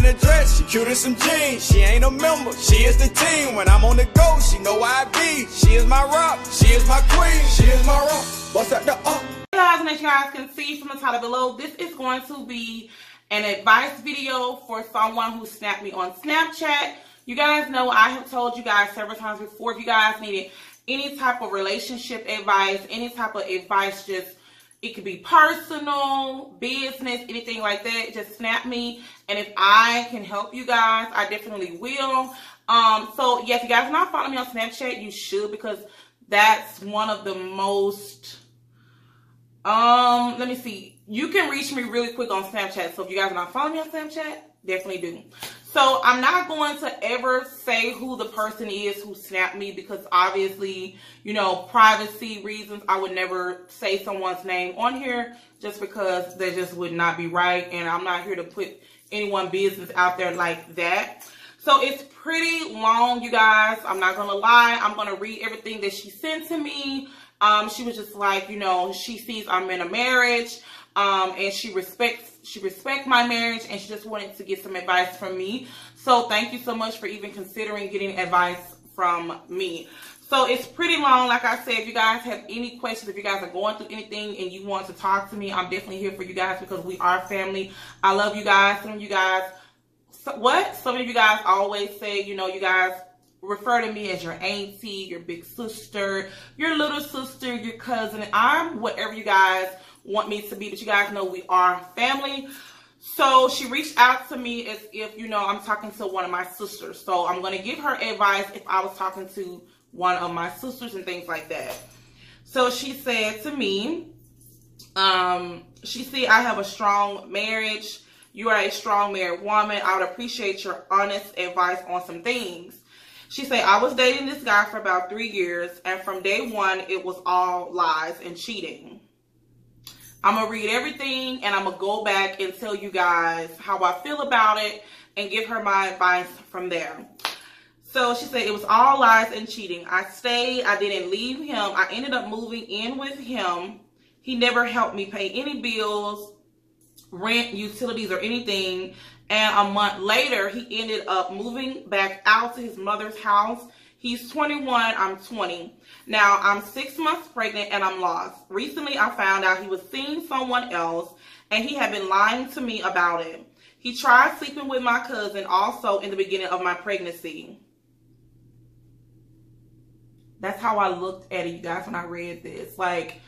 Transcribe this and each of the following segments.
a dress, she cute in some jeans. She ain't a member, she is the team. When I'm on the go, she know where I be. She is my rock, she is my queen, she is my rock. What's that? Hey guys, and as you guys can see from the title below, this is going to be an advice video for someone who snapped me on Snapchat. You guys know I have told you guys several times before, if you guys needed any type of relationship advice, any type of advice, just it could be personal, business, anything like that, just snap me. And if I can help you guys, I definitely will. So yeah, if you guys are not following me on Snapchat, you should, because that's one of the most, let me see. You can reach me really quick on Snapchat. So if you guys are not following me on Snapchat, definitely do. So I'm not going to ever say who the person is who snapped me, because obviously, you know, privacy reasons, I would never say someone's name on here just because that just would not be right. And I'm not here to put anyone's business out there like that. So it's pretty long, you guys. I'm not going to lie. I'm going to read everything that she sent to me. She was just like, you know, she sees I'm in a marriage. And she respects my marriage, and she just wanted to get some advice from me. So thank you so much for even considering getting advice from me. So it's pretty long. Like I said, if you guys have any questions, if you guys are going through anything and you want to talk to me, I'm definitely here for you guys, because we are family. I love you guys. Some of you guys, some of you guys always say, you know, you guys refer to me as your auntie, your big sister, your little sister, your cousin. I'm whatever you guys want me to be, but you guys know we are family. So she reached out to me as if, you know, I'm talking to one of my sisters. So I'm going to give her advice if I was talking to one of my sisters and things like that. So she said to me, she said, I have a strong marriage. You are a strong married woman. I would appreciate your honest advice on some things. She said, I was dating this guy for about 3 years, and from day one, it was all lies and cheating. I'm going to read everything, and I'm going to go back and tell you guys how I feel about it and give her my advice from there. So she said, it was all lies and cheating. I stayed. I didn't leave him. I ended up moving in with him. He never helped me pay any bills, rent, utilities, or anything. And a month later, he ended up moving back out to his mother's house. He's 21, I'm 20. Now, I'm 6 months pregnant and I'm lost. Recently, I found out he was seeing someone else, and he had been lying to me about it. He tried sleeping with my cousin also in the beginning of my pregnancy. That's how I looked at it, you guys, when I read this. Like,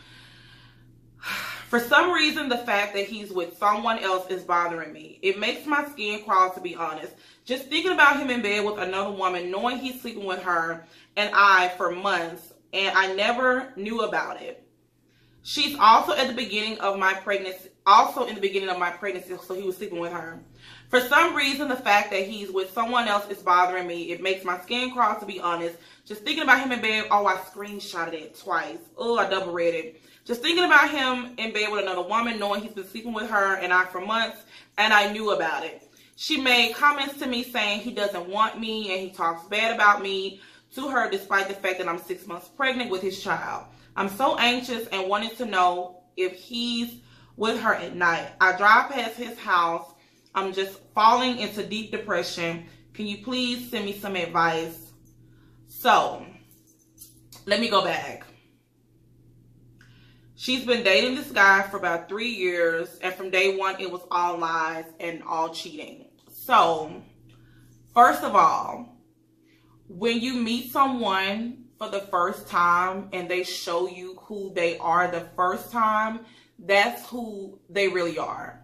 for some reason, the fact that he's with someone else is bothering me. It makes my skin crawl, to be honest. Just thinking about him in bed with another woman, knowing he's sleeping with her and I for months, and I never knew about it. She's also at the beginning of my pregnancy, so he was sleeping with her. For some reason, the fact that he's with someone else is bothering me. It makes my skin crawl, to be honest. Just thinking about him in bed. Oh, I screenshotted it twice. Oh, I double read it. Just thinking about him in bed with another woman, knowing he's been sleeping with her and I for months, and I knew about it. She made comments to me saying he doesn't want me and he talks bad about me to her, despite the fact that I'm 6 months pregnant with his child. I'm so anxious and wanted to know if he's with her at night. I drive past his house. I'm just falling into deep depression. Can you please send me some advice? So, let me go back. She's been dating this guy for about 3 years, and from day one, it was all lies and all cheating. So, first of all, when you meet someone for the first time and they show you who they are the first time, that's who they really are.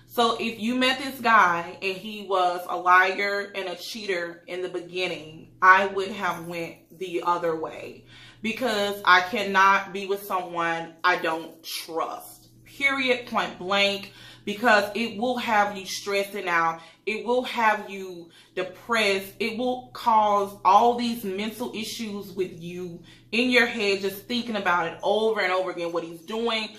So if you met this guy and he was a liar and a cheater in the beginning, I would have went the other way, because I cannot be with someone I don't trust. Period, point blank. Because it will have you stressing out. It will have you depressed. It will cause all these mental issues with you in your head, just thinking about it over and over again, what he's doing.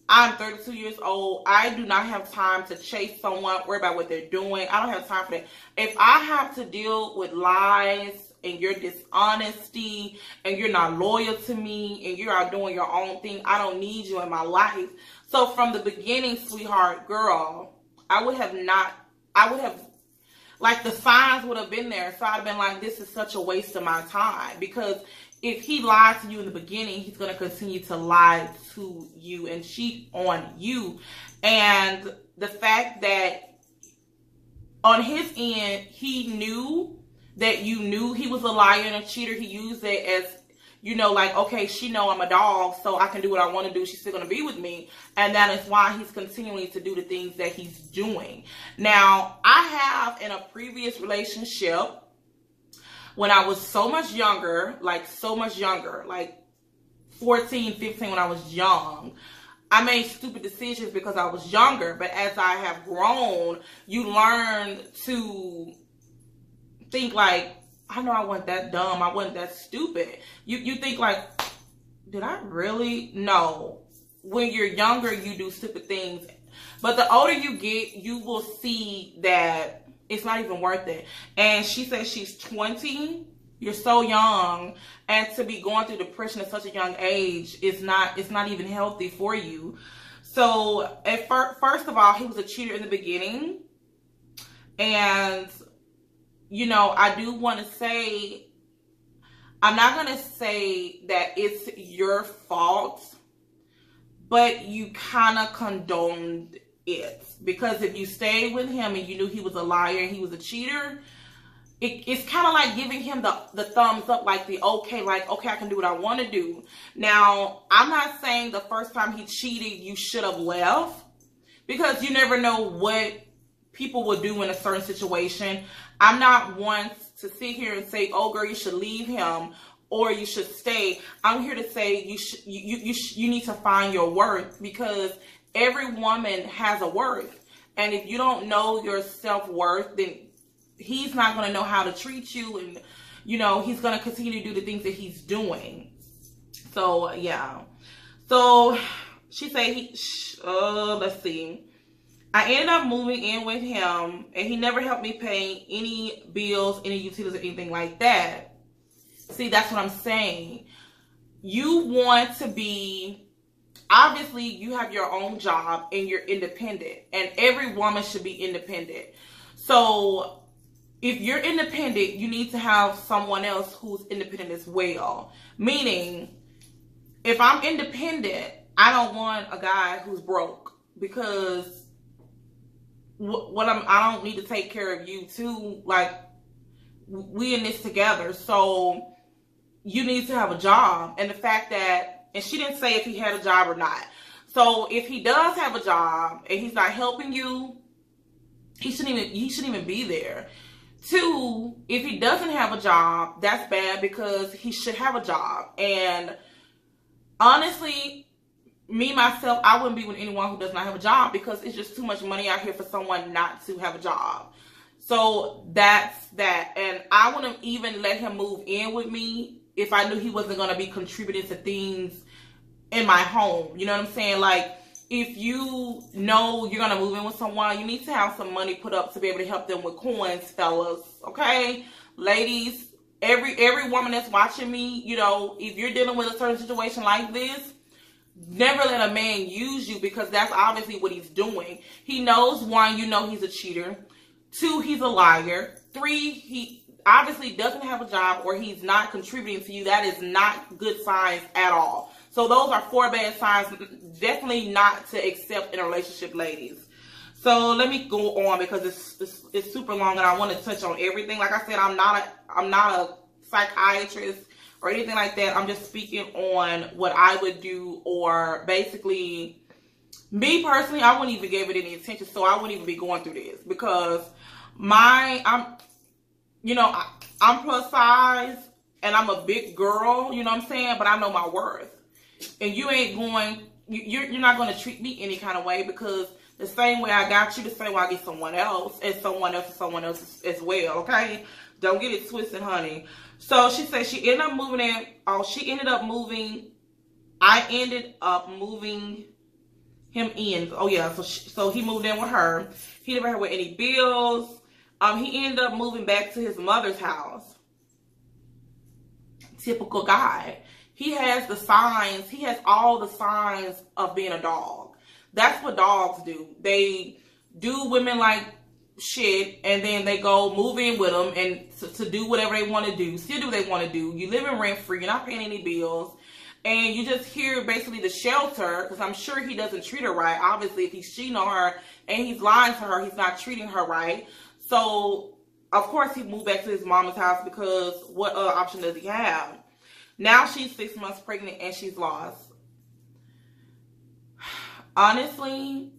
I'm 32 years old. I do not have time to chase someone, worry about what they're doing. I don't have time for that. If I have to deal with lies and your dishonesty and you're not loyal to me and you're out doing your own thing, I don't need you in my life. So from the beginning, sweetheart, girl, I would have like the signs would have been there. So I'd have been like, this is such a waste of my time. Because if he lied to you in the beginning, he's going to continue to lie to you and cheat on you. And the fact that on his end, he knew that you knew he was a liar and a cheater. He used it as, you know, like, okay, she know I'm a dog, so I can do what I want to do. She's still going to be with me. And that is why he's continuing to do the things that he's doing. Now, I have in a previous relationship, when I was so much younger, like 14, 15, when I was young, I made stupid decisions because I was younger. But as I have grown, you learn to think like, I know I wasn't that dumb. I wasn't that stupid. You think like, did I really? No. When you're younger, you do stupid things. But the older you get, you will see that it's not even worth it. And she says she's 20. You're so young. And to be going through depression at such a young age is not even healthy for you. So at first of all, he was a cheater in the beginning. And you know, I do want to say, I'm not going to say that it's your fault, but you kind of condoned it. Because if you stayed with him and you knew he was a liar and he was a cheater, it's kind of like giving him the thumbs up, like okay, I can do what I want to do. Now, I'm not saying the first time he cheated, you should have left. Because you never know what people will do in a certain situation. I'm not one to sit here and say, oh girl, you should leave him or you should stay. I'm here to say you need to find your worth, because every woman has a worth. And if you don't know your self-worth, then he's not going to know how to treat you, and you know, he's going to continue to do the things that he's doing. So yeah. So she said let's see. I ended up moving in with him, and he never helped me pay any bills, any utilities, or anything like that. See, that's what I'm saying. You want to be, obviously, you have your own job, and you're independent. And every woman should be independent. So, if you're independent, you need to have someone else who's independent as well. Meaning, if I'm independent, I don't want a guy who's broke, because I don't need to take care of you too. Like, we in this together. So you need to have a job. And the fact that, and she didn't say if he had a job or not. So if he does have a job and he's not helping you, he shouldn't even be there. Two, if he doesn't have a job, that's bad, because he should have a job. And honestly, me, myself, I wouldn't be with anyone who does not have a job, because it's just too much money out here for someone not to have a job. So that's that. And I wouldn't even let him move in with me if I knew he wasn't going to be contributing to things in my home. You know what I'm saying? Like, if you know you're going to move in with someone, you need to have some money put up to be able to help them with coins, fellas. Okay? Ladies, every woman that's watching me, you know, if you're dealing with a certain situation like this, never let a man use you, because that's obviously what he's doing. He knows, one, you know he's a cheater. Two, he's a liar. Three, he obviously doesn't have a job, or he's not contributing to you. That is not good signs at all. So those are 4 bad signs, definitely not to accept in a relationship, ladies. So let me go on, because it's super long and I want to touch on everything. Like I said, I'm not a psychiatrist or anything like that. I'm just speaking on what I would do, or basically, me personally, I wouldn't even give it any attention, so I wouldn't even be going through this, because I'm plus size and I'm a big girl, you know what I'm saying? But I know my worth. And you ain't going, you're not going to treat me any kind of way, because the same way I got you, the same way I get someone else, and someone else as well, okay? Don't get it twisted, honey. So she said she ended up moving in. Oh, she ended up moving. I ended up moving him in. Oh yeah, so he moved in with her. He never had with any bills. He ended up moving back to his mother's house. Typical guy. He has the signs. He has all the signs of being a dog. That's what dogs do. They do women like shit, and then they go move in with him and to do whatever they want to do, still do what they want to do. You living rent free, you're not paying any bills, and you just hear basically the shelter, because I'm sure he doesn't treat her right. Obviously, if he's cheating on her and he's lying to her, he's not treating her right. So, of course, he moved back to his mama's house because what other option does he have? Now she's 6 months pregnant and she's lost. Honestly,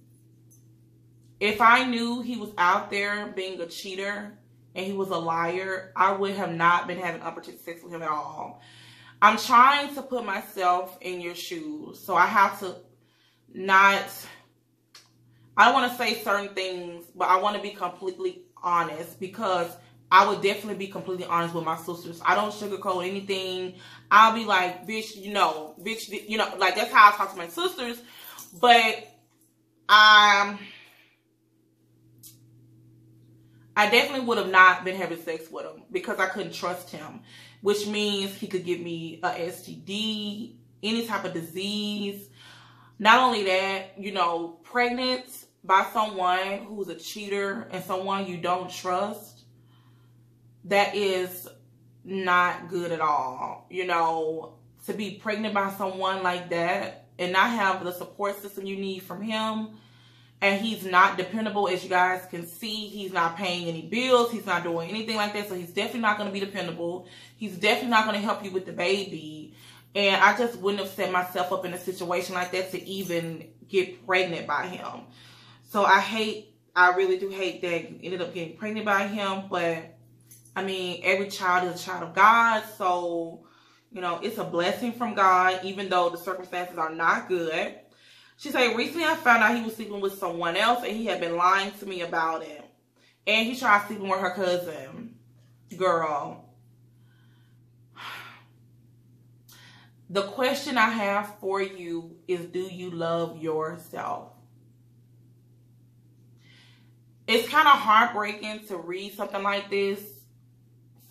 if I knew he was out there being a cheater and he was a liar, I would have not been having unprotected sex with him at all. I'm trying to put myself in your shoes. So I have to not, I don't want to say certain things, but I want to be completely honest, because I would definitely be completely honest with my sisters. I don't sugarcoat anything. I'll be like, bitch, bitch, like that's how I talk to my sisters. But I definitely would have not been having sex with him because I couldn't trust him, which means he could give me a STD, any type of disease. Not only that, pregnant by someone who's a cheater and someone you don't trust, that is not good at all. To be pregnant by someone like that and not have the support system you need from him, and he's not dependable, as you guys can see. He's not paying any bills. He's not doing anything like that. So he's definitely not going to be dependable. He's definitely not going to help you with the baby. And I just wouldn't have set myself up in a situation like that to even get pregnant by him. So I really do hate that you ended up getting pregnant by him. But, I mean, every child is a child of God. So, it's a blessing from God, even though the circumstances are not good. She said, recently I found out he was sleeping with someone else and he had been lying to me about it. And he tried sleeping with her cousin. Girl. The question I have for you is, do you love yourself? It's kind of heartbreaking to read something like this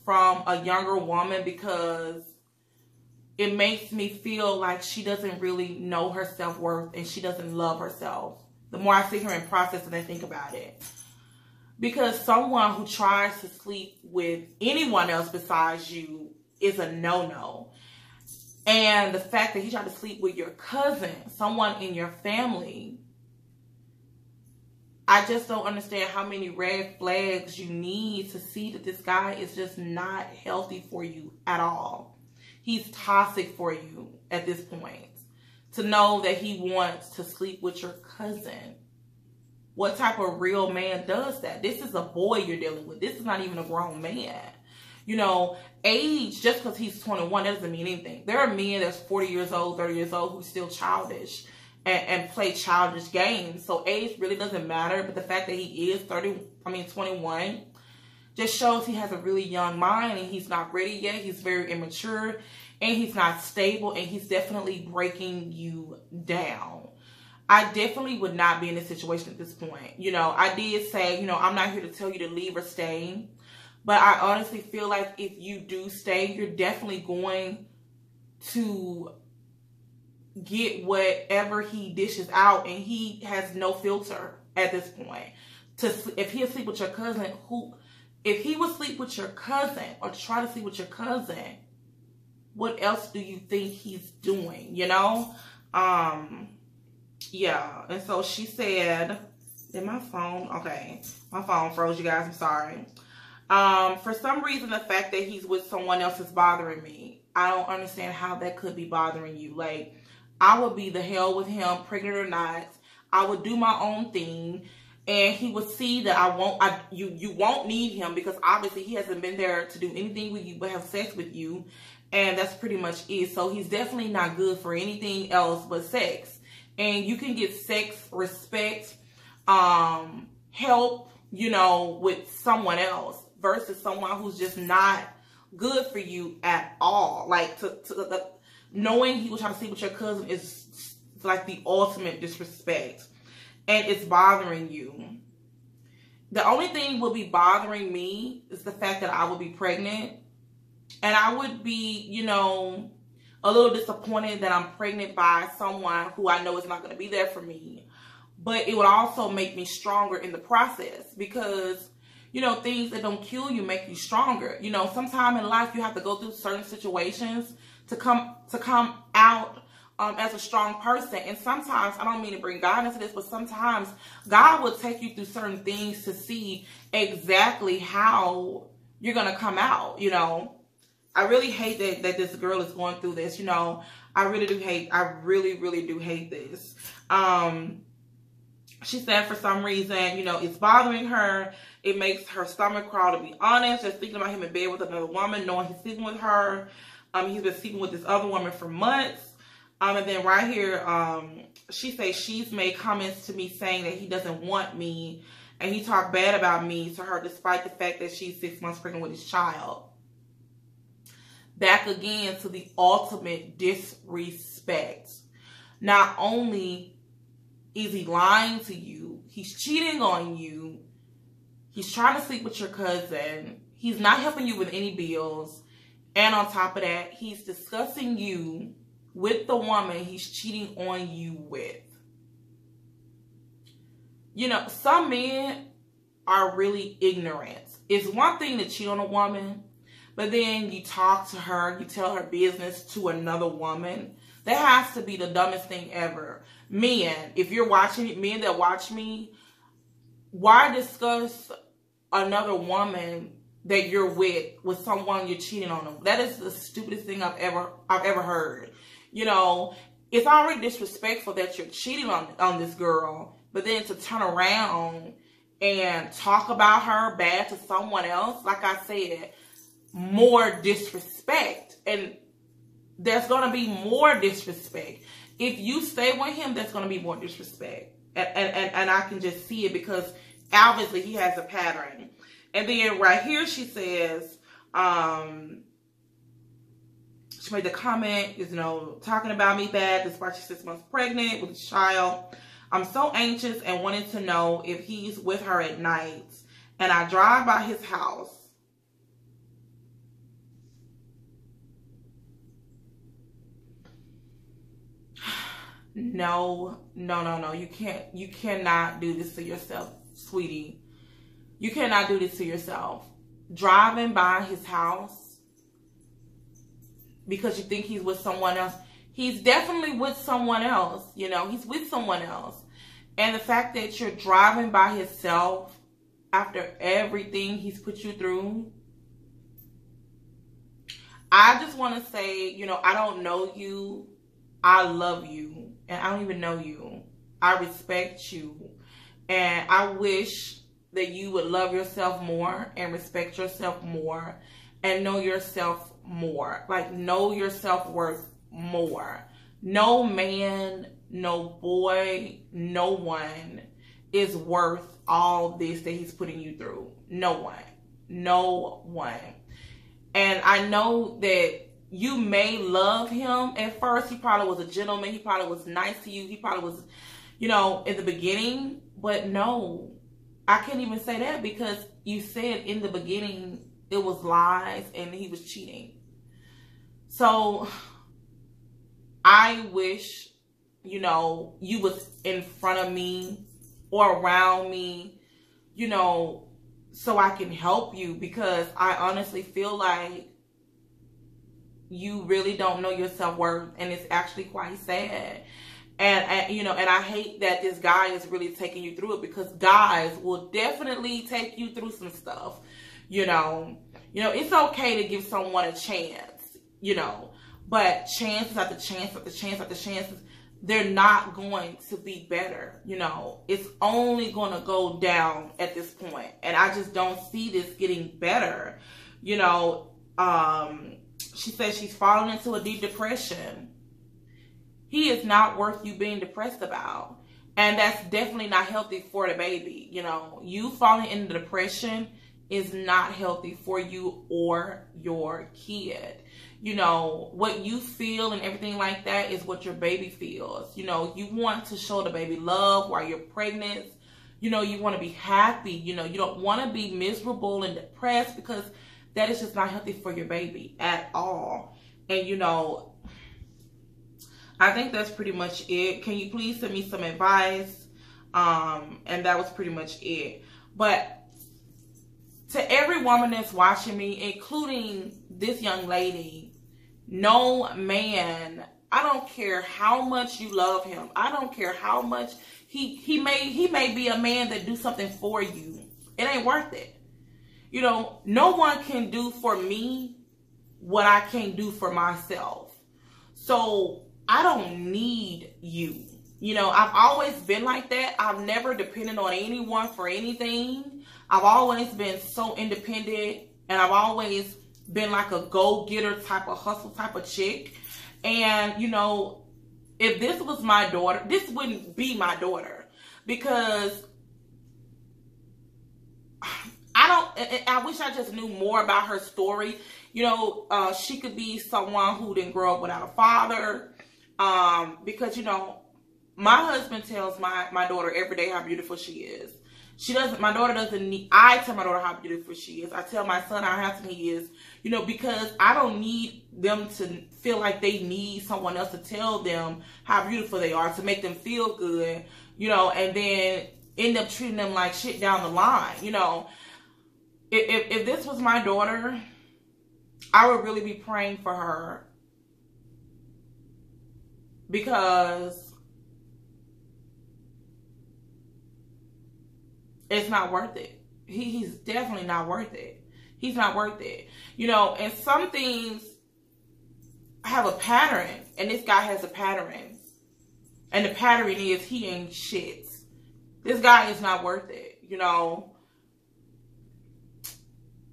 from a younger woman, because it makes me feel like she doesn't really know her self-worth and she doesn't love herself. The more I sit here and process and I think about it. Because someone who tries to sleep with anyone else besides you is a no-no. And the fact that he tried to sleep with your cousin, someone in your family, I just don't understand how many red flags you need to see that this guy is just not healthy for you at all. He's toxic for you at this point. To know that he wants to sleep with your cousin. What type of real man does that? This is a boy you're dealing with. This is not even a grown man. Age, just because he's 21, that doesn't mean anything. There are men that's 40 years old, 30 years old, who's still childish and play childish games. So age really doesn't matter. But the fact that he is 21, just shows he has a really young mind and he's not ready yet. He's very immature and he's not stable, and he's definitely breaking you down. I definitely would not be in this situation at this point. I did say, I'm not here to tell you to leave or stay. But I honestly feel like if you do stay, you're definitely going to get whatever he dishes out, and he has no filter at this point. If he'll sleep with your cousin, if he would sleep with your cousin or try to sleep with your cousin, what else do you think he's doing? Yeah. And so she said, in my phone, okay, my phone froze, you guys, I'm sorry. For some reason, the fact that he's with someone else is bothering me. I don't understand how that could be bothering you. Like, I would be the hell with him, pregnant or not. I would do my own thing, and he would see that you won't need him, because obviously he hasn't been there to do anything with you but have sex with you, and that's pretty much it. So he's definitely not good for anything else but sex. And you can get sex, respect, help, with someone else versus someone who's just not good for you at all. Like, knowing he was trying to sleep with your cousin is like the ultimate disrespect. And it's bothering you. The only thing will be bothering me is the fact that I would be pregnant. And I would be, a little disappointed that I'm pregnant by someone who I know is not going to be there for me. but it would also make me stronger in the process, because, you know, things that don't kill you make you stronger. You know, sometime in life you have to go through certain situations to come out as a strong person. And sometimes, I don't mean to bring God into this, but sometimes God will take you through certain things to see exactly how you're going to come out. You know, I really hate that this girl is going through this. You know, I really do hate this. She said for some reason, you know, it's bothering her. It makes her stomach crawl, to be honest, just thinking about him in bed with another woman, knowing he's sleeping with her. He's been sleeping with this other woman for months. And then right here, she says she's made comments to me saying that he doesn't want me, and he talked bad about me to her despite the fact that she's 6 months pregnant with his child. Back again to the ultimate disrespect. Not only is he lying to you, he's cheating on you, he's trying to sleep with your cousin, he's not helping you with any bills, and on top of that, he's discussing you with the woman he's cheating on you with. You know, some men are really ignorant. It's one thing to cheat on a woman, but then you talk to her, you tell her business to another woman. That has to be the dumbest thing ever. Men, if you're watching it, men that watch me, why discuss another woman that you're with someone you're cheating on them? That is the stupidest thing I've ever heard. You know, it's already disrespectful that you're cheating on this girl, but then to turn around and talk about her bad to someone else, like I said, more disrespect. And there's going to be more disrespect. If you stay with him, there's going to be more disrespect. And I can just see it, because obviously he has a pattern. And then right here she says, she made the comment, you know, talking about me bad despite she's 6 months pregnant with a child. I'm so anxious and wanted to know if he's with her at night. And I drive by his house. No. You cannot do this to yourself, sweetie. You cannot do this to yourself. Driving by his house because you think he's with someone else. He's definitely with someone else. You know, he's with someone else. And the fact that you're driving by himself after everything he's put you through, I just want to say, you know, I don't know you. I love you. And I don't even know you. I respect you. And I wish that you would love yourself more and respect yourself more and know yourself more. Like, know your self-worth more. No man, no boy, no one is worth all this that he's putting you through. No one. No one. And I know that you may love him at first. He probably was a gentleman. He probably was nice to you. He probably was, you know, in the beginning. But no, I can't even say that, because you said in the beginning it was lies and he was cheating. So I wish, you know, you was in front of me or around me, you know, so I can help you, because I honestly feel like you really don't know your self-worth, and it's actually quite sad. And you know, and I hate that this guy is really taking you through it, because guys will definitely take you through some stuff. You know, it's okay to give someone a chance, you know, but chances after chance after chance after chances, they're not going to be better. You know, it's only going to go down at this point. And I just don't see this getting better. You know, she says she's fallen into a deep depression. He is not worth you being depressed about. And that's definitely not healthy for the baby. You know, you falling into depression is not healthy for you or your kid. You know, what you feel and everything like that is what your baby feels. You know, you want to show the baby love while you're pregnant. You know, you want to be happy. You know, you don't want to be miserable and depressed, because that is just not healthy for your baby at all. And, you know, I think that's pretty much it. Can you please send me some advice? And that was pretty much it. But to every woman that's watching me, including this young lady, no man, I don't care how much you love him. I don't care how much he may be a man that do something for you. It ain't worth it. You know, no one can do for me what I can't do for myself. So I don't need you. You know, I've always been like that. I've never depended on anyone for anything. I've always been so independent, and I've always been like a go-getter type of hustle type of chick. And, you know, if this was my daughter, this wouldn't be my daughter, because I wish I just knew more about her story. You know, she could be someone who didn't grow up without a father. Because, you know, my husband tells my daughter every day how beautiful she is. My daughter doesn't need, I tell my daughter how beautiful she is. I tell my son how handsome he is, you know, because I don't need them to feel like they need someone else to tell them how beautiful they are, to make them feel good, you know, and then end up treating them like shit down the line. You know, if this was my daughter, I would really be praying for her, because it's not worth it. He's definitely not worth it. He's not worth it. You know, and some things have a pattern, and this guy has a pattern. And the pattern is he ain't shit. This guy is not worth it. You know,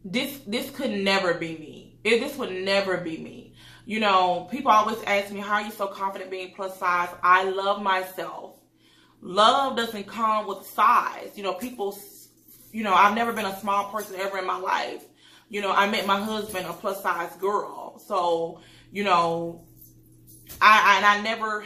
this could never be me. This would never be me. You know, people always ask me, how are you so confident being plus size? I love myself. Love doesn't come with size. You know, people, you know, I've never been a small person ever in my life. You know, I met my husband a plus size girl. So, you know, I never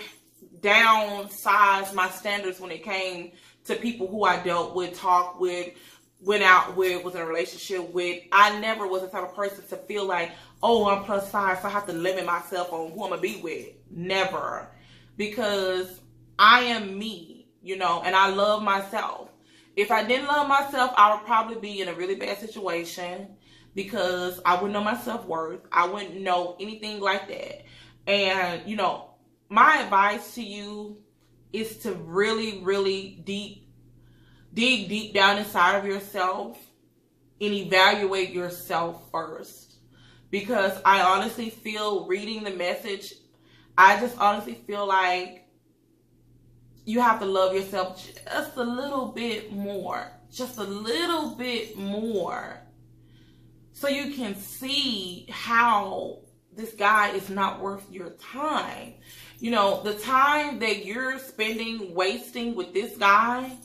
downsized my standards when it came to people who I dealt with, talked with, went out with, was in a relationship with. I never was the type of person to feel like, oh, I'm plus size, so I have to limit myself on who I'm going to be with. Never. Because I am me. You know, and I love myself. If I didn't love myself, I would probably be in a really bad situation, because I wouldn't know my self-worth. I wouldn't know anything like that. And, you know, my advice to you is to really, really dig deep down inside of yourself and evaluate yourself first. Because I honestly feel, reading the message, I just honestly feel like you have to love yourself just a little bit more. Just a little bit more. So you can see how this guy is not worth your time. You know, the time that you're spending, wasting with this guy,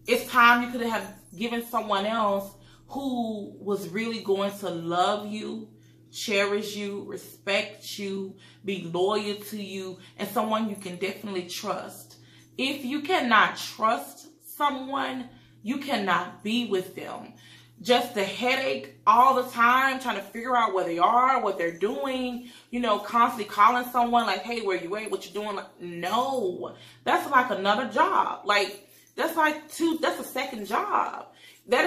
it's time you could have given someone else who was really going to love you, cherish you, respect you, be loyal to you, and someone you can definitely trust. If you cannot trust someone, you cannot be with them. Just the headache all the time, trying to figure out where they are, what they're doing, you know, constantly calling someone like, hey, where you at, what you doing? Like, no, that's like another job. Like, that's a second job. That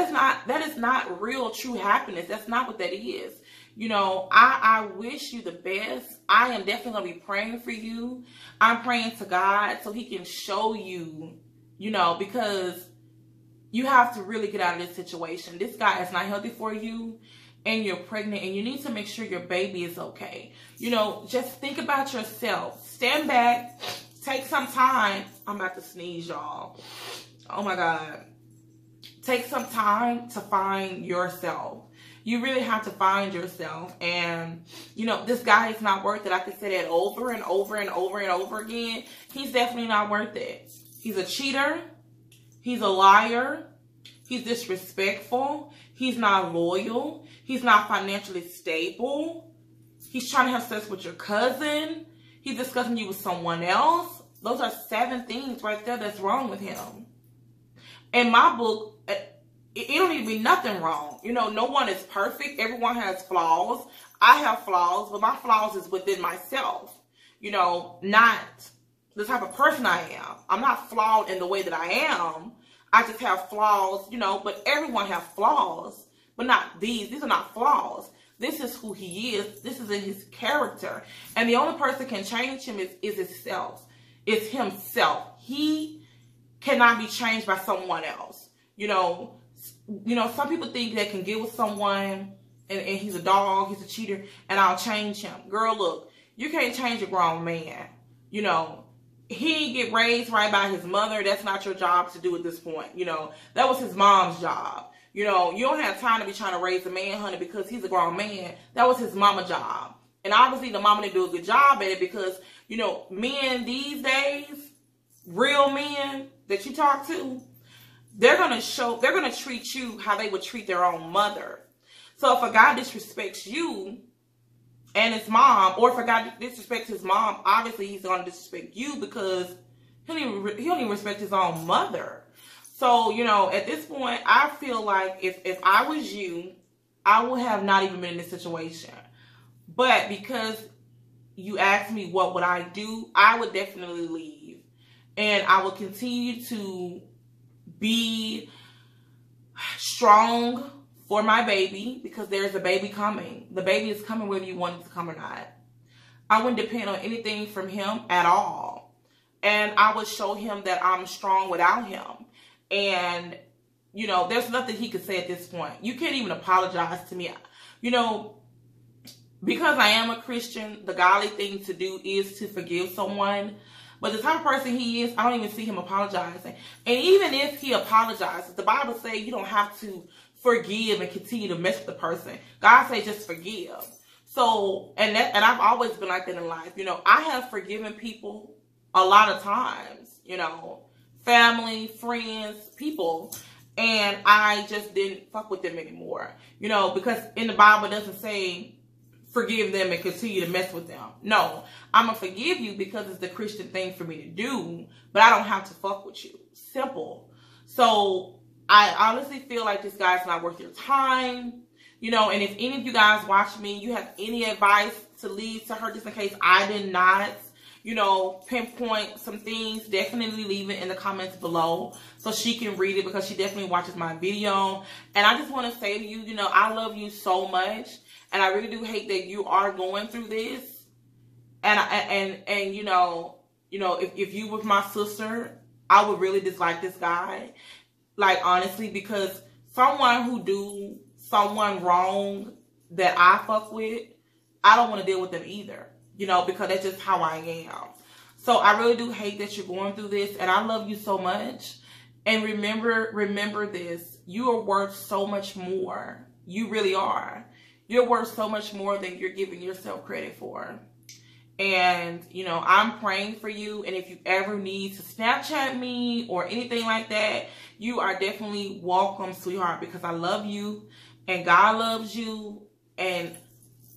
is not real, true happiness. That's not what that is. You know, I wish you the best. I am definitely going to be praying for you. I'm praying to God so he can show you, you know, because you have to really get out of this situation. This guy is not healthy for you, and you're pregnant, and you need to make sure your baby is okay. You know, just think about yourself. Stand back. Take some time. I'm about to sneeze, y'all. Oh, my God. Take some time to find yourself. You really have to find yourself. And, you know, this guy is not worth it. I can say that over and over and over and over again. He's definitely not worth it. He's a cheater. He's a liar. He's disrespectful. He's not loyal. He's not financially stable. He's trying to have sex with your cousin. He's discussing you with someone else. Those are 7 things right there that's wrong with him. In my book, it don't need to be nothing wrong. You know, no one is perfect. Everyone has flaws. I have flaws, but my flaws is within myself. You know, not the type of person I am. I'm not flawed in the way that I am. I just have flaws, you know, but everyone has flaws, but not these. These are not flaws. This is who he is. This is in his character. And the only person that can change him is himself. It's himself. He cannot be changed by someone else. You know, some people think they can get with someone and he's a dog, he's a cheater, and I'll change him. Girl, look, you can't change a grown man. You know, he didn't get raised right by his mother. That's not your job to do at this point. You know, that was his mom's job. You know, you don't have time to be trying to raise a man, honey, because he's a grown man. That was his mama job. And obviously the mama didn't do a good job at it because, you know, men these days, real men that you talk to, they're going to treat you how they would treat their own mother. So if a guy disrespects you and his mom, or if a guy disrespects his mom, obviously he's going to disrespect you because he don't even respect his own mother. So, you know, at this point, I feel like if I was you, I would have not even been in this situation. But because you asked me what would I do, I would definitely leave. And I would continue to be strong for my baby because there's a baby coming. The baby is coming whether you want it to come or not. I wouldn't depend on anything from him at all. And I would show him that I'm strong without him. And, you know, there's nothing he could say at this point. You can't even apologize to me. You know, because I am a Christian, the godly thing to do is to forgive someone. But the type of person he is, I don't even see him apologizing. And even if he apologizes, the Bible says you don't have to forgive and continue to mess with the person. God says just forgive. So, and I've always been like that in life. You know, I have forgiven people a lot of times, you know, family, friends, people, and I just didn't fuck with them anymore. You know, because in the Bible it doesn't say forgive them and continue to mess with them. No, I'm going to forgive you because it's the Christian thing for me to do, but I don't have to fuck with you. Simple. So I honestly feel like this guy's not worth your time. You know, and if any of you guys watch me, you have any advice to leave to her just in case I did not, you know, pinpoint some things, definitely leave it in the comments below so she can read it because she definitely watches my video. And I just want to say to you, you know, I love you so much. And I really do hate that you are going through this. And you know, if you was my sister, I would really dislike this guy. Like, honestly, because someone who do someone wrong that I fuck with, I don't want to deal with them either. You know, because that's just how I am. So I really do hate that you're going through this. And I love you so much. And remember this. You are worth so much more. You really are. You're worth so much more than you're giving yourself credit for. And, you know, I'm praying for you. And if you ever need to Snapchat me or anything like that, you are definitely welcome, sweetheart, because I love you and God loves you. And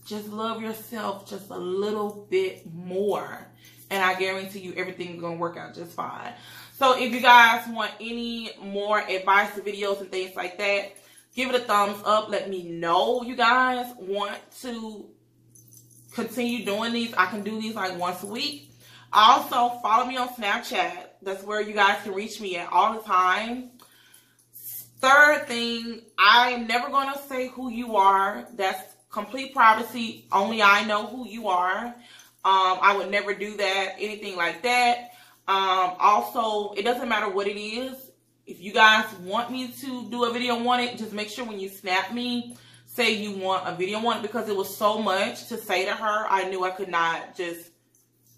just love yourself just a little bit more. And I guarantee you everything is going to work out just fine. So if you guys want any more advice, videos, and things like that, give it a thumbs up. Let me know you guys want to continue doing these. I can do these like once a week. Also, follow me on Snapchat. That's where you guys can reach me at all the time. Third thing, I'm never going to say who you are. That's complete privacy. Only I know who you are. I would never do that, anything like that. Also, it doesn't matter what it is. If you guys want me to do a video on it, just make sure when you snap me, say you want a video on it, because it was so much to say to her. I knew I could not just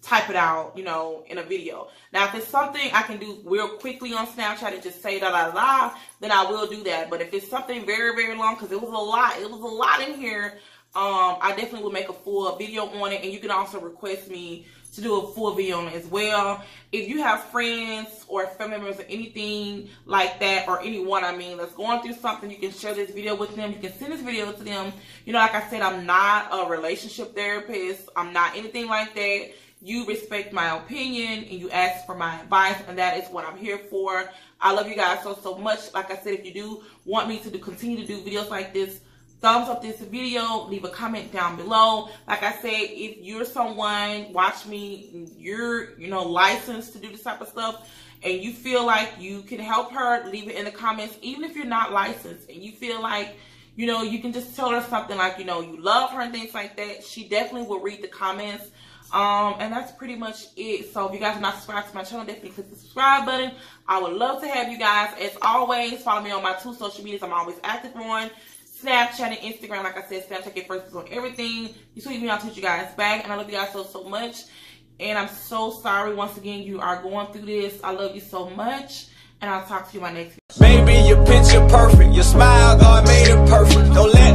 type it out, you know, in a video. Now, if it's something I can do real quickly on Snapchat and just say da da da, then I will do that. But if it's something very, very long, because it was a lot in here, I definitely will make a full video on it. And you can also request me to do a full video on it as well. If you have friends or family members or anything like that, or anyone, I mean, that's going through something, you can share this video with them. You can send this video to them. You know, like I said, I'm not a relationship therapist. I'm not anything like that. You respect my opinion and you ask for my advice, and that is what I'm here for. I love you guys so much. Like I said, if you do want me to continue to do videos like this, thumbs up this video, leave a comment down below. Like I said, if you're someone, watch me, you're, you know, licensed to do this type of stuff, and you feel like you can help her, leave it in the comments. Even if you're not licensed and you feel like, you know, you can just tell her something like, you know, you love her and things like that. She definitely will read the comments. And that's pretty much it. So if you guys are not subscribed to my channel, definitely click the subscribe button. I would love to have you guys. As always, follow me on my 2 social medias I'm always active on. Snapchat and Instagram. Like I said, Snapchat get first on everything. You tweet me, I'll tweet you guys back. And I love you guys so much. And I'm so sorry once again you are going through this. I love you so much. And I'll talk to you in my next video. Baby, your picture perfect. Your smile, God made it perfect. Don't let